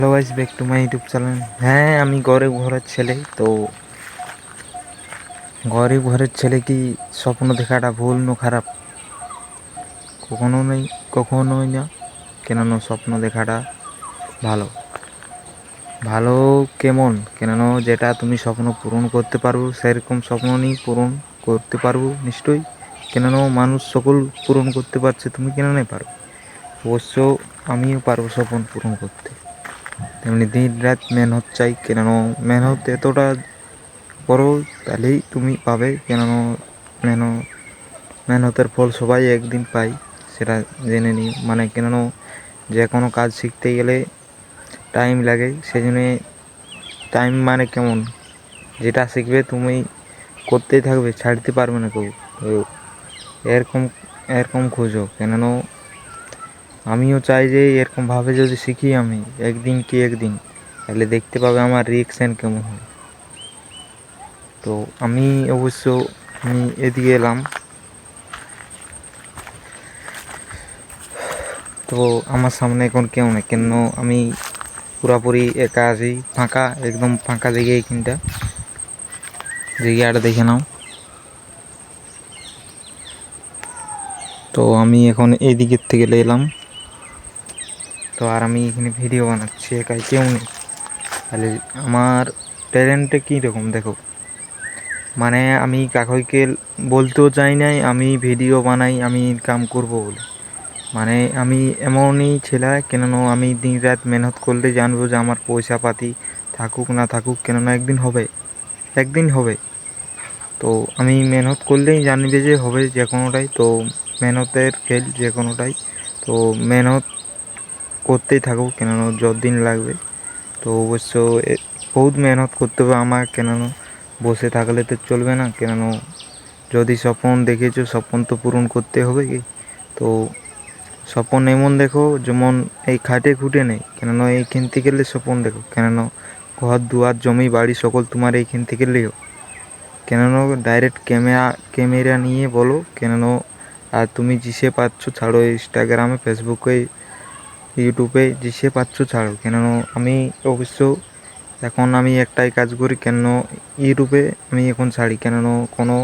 Hello guys, back to my YouTube channel. হ্যাঁ, আমি গরিব ঘরের ছেলে। তো গরিব ঘরের ছেলে কি স্বপ্ন দেখাটা ভুল না খারাপ? কখনো নেই, কখনোই না। কেননা স্বপ্ন দেখাটা ভালো। ভালো কেমন? কেননা যেটা তুমি স্বপ্ন পূরণ করতে পারবো সেরকম স্বপ্ন নিয়ে পূরণ করতে পারবো নিশ্চয়ই। কেননা মানুষ সকল পূরণ করতে পারছে, তুমি কেন নাই পারো? অবশ্য আমিও পারবো স্বপ্ন পূরণ করতে। তেমনি দিন রাত মেহনত চাই, কেননা মেহনত এতটা করো তাহলেই তুমি পাবে। কেননা মেহনত মেহনতের ফল সবাই একদিন পাই, সেটা জেনে নিও। মানে কেননা যে কোনো কাজ শিখতে গেলে টাইম লাগে, সেই জন্যে টাইম মানে কেমন, যেটা শিখবে তুমি করতেই থাকবে, ছাড়তে পারবে না কেউ। তো এরকম এরকম খোঁজো। কেননা আমিও চাই যে এরকমভাবে যদি শিখি আমি একদিন কি একদিন, তাহলে দেখতে পাবে আমার রিয়েকশান কেমন হয়। তো আমি অবশ্য আমি এদিকে এলাম। তো আমার সামনে এখন কেউ নেই, কেন আমি পুরাপুরি একা আছি। ফাঁকা, একদম ফাঁকা জায়গা এইখানটা। জায়গাটা দেখে নাও। তো আমি এখন এই দিকের থেকে এলাম। তো আর আমি এখানে ভিডিও বানাচ্ছি, একাই, কেউ নেই। তাহলে আমার ট্যালেন্টটা কীরকম দেখো। মানে আমি কাকুকে বলতেও চাই নাই আমি ভিডিও বানাই, আমি ইনকাম করব বলে। মানে আমি এমনই ছেলে, কেননা আমি দিন রাত মেহনত করলে জানবো যে আমার পয়সা পাতি থাকুক না থাকুক, কেননা একদিন হবে, একদিন হবে। তো আমি মেহনত করলেই জানবে যে হবে যে কোনোটাই। তো মেহনতের খেল যে কোনোটাই। তো মেহনত করতেই থাকুক, কেননা যতদিন লাগবে। তো অবশ্য বহুত মেহনত করতে হবে আমার, কেননা বসে থাকলে তো চলবে না। কেননা যদি স্বপ্ন দেখেছো, স্বপ্ন তো পূরণ করতে হবে কি। তো স্বপ্ন এমন দেখো যেমন এই খাটে খুঁটে নেই, কেননা এইখান থেকে গেলে স্বপ্ন দেখো। কেননা ঘর দুয়ার জমি বাড়ি সকল তোমার এইখান থেকে লেও। কেননা ডাইরেক্ট ক্যামেরা নিয়ে বলো, কেননা আর তুমি জিসে পাচ্ছ ছাড়ো, ইনস্টাগ্রামে, ফেসবুকে, ইউটিউবে জিসে পাচ্ছ ছাড়ো। কেননা আমি অবশ্য এখন আমি একটাই কাজ করি, কেন ইউটিউবে আমি এখন ছাড়ি। কেননা কোনো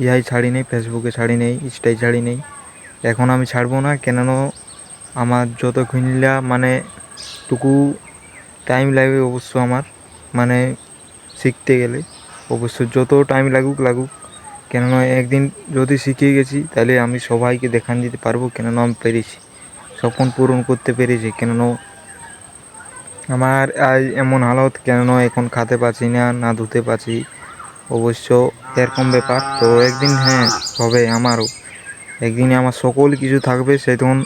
ইহাই ছাড়ি নেই, ফেসবুকে ছাড়ি নেই, ইনস্টায় ছাড়ি নেই। এখন আমি ছাড়বো না, কেননা আমার যত খুঁজলা মানে টুকু টাইম লাগবে অবশ্য আমার, মানে শিখতে গেলে অবশ্য যত টাইম লাগুক লাগুক। কেননা একদিন যদি শিখে গেছি তাহলে আমি সবাইকে দেখান দিতে পারবো, কেননা আমি পেরেছি, স্বপ্ন পূরণ করতে পেরেছি। কেননা আমার আজ এমন হালত, কেননা এখন খেতে পাচ্ছি না, না ধুতে পারছি। অবশ্য এরকম ব্যাপার। তো একদিন হ্যাঁ হবে আমারও, একদিনে আমার সকল কিছু থাকবে, সে তখন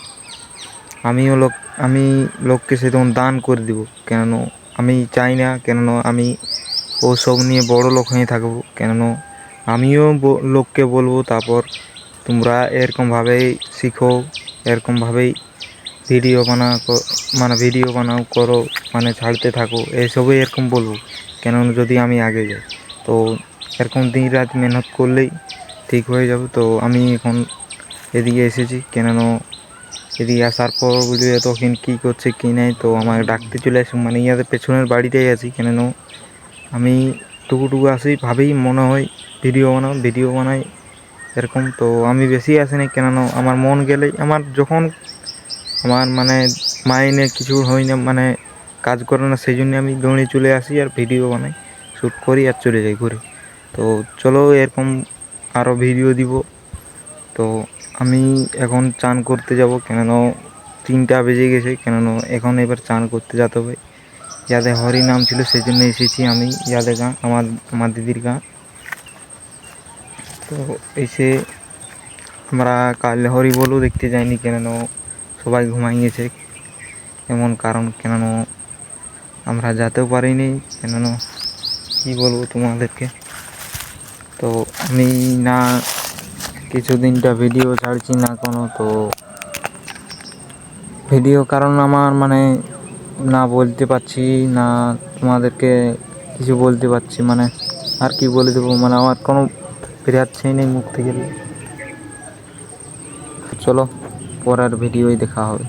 আমি লোককে সে তখন দান করে দিব। কেননা আমি চাই না, কেননা আমি ওসব নিয়ে বড় লোক হয়ে থাকবো। কেননা আমিও লোককে বলবো, তারপর তোমরা এরকমভাবেই শিখো, এরকমভাবেই ভিডিও মানে ভিডিও বানাও করো, মানে ছাড়তে থাকো, এইসবই এরকম বলবো। কেননা যদি আমি আগে যাই, তো এরকম দিন রাত মেহনত করলেই ঠিক হয়ে যাবে। তো আমি এখন এদিকে এসেছি, কেননা এদিকে আসার পর বুঝবে তখন কী করছে কী নেই। তো আমাকে ডাকতে চলে আসে, মানে ইয়াদের পেছনের বাড়িতেই আছি। কেননা আমি টুকু আসি, ভাবেই মনে হয় ভিডিও বানাই এরকম। তো আমি বেশি আসি না, কেননা আমার মন গেলেই, আমার যখন আমার মানে মাইন্ডে কিছু হয় না, মানে কাজ করে না, সেই জন্য আমি দৌড়ে চলে আসি আর ভিডিও বানাই, শ্যুট করি আর চলে যাই ঘুরে। তো চলো এরকম আরও ভিডিও দিব। তো আমি এখন চান করতে যাব, কেননা 3টা বেজে গেছে। কেননা এখন এবার চান করতে যেতে হবে। ইয়াদের হরি নাম ছিল, সেই জন্য এসেছি আমি ইয়াদের গাঁ, আমার দিদির গাঁ। তো এসে আমরা কাল হরি বলও দেখতে যাইনি, কেননা সবাই ঘুমাই গেছে এমন কারণ। কেননা আমরা যেতেও পারিনি, কেননা কী বলবো তোমাদেরকে। তো আমি না কিছুদিনটা ভিডিও ছাড়ছি না কোনো, তো ভিডিও কারণ আমার মানে না বলতে পারছি না তোমাদেরকে, কিছু বলতে পারছি, মানে আর কি বলে দেবো, মানে আমার কোনো বেরাচ্ছেই নেই মুখ থেকে। চলো পরের ভিডিওই দেখা হবে।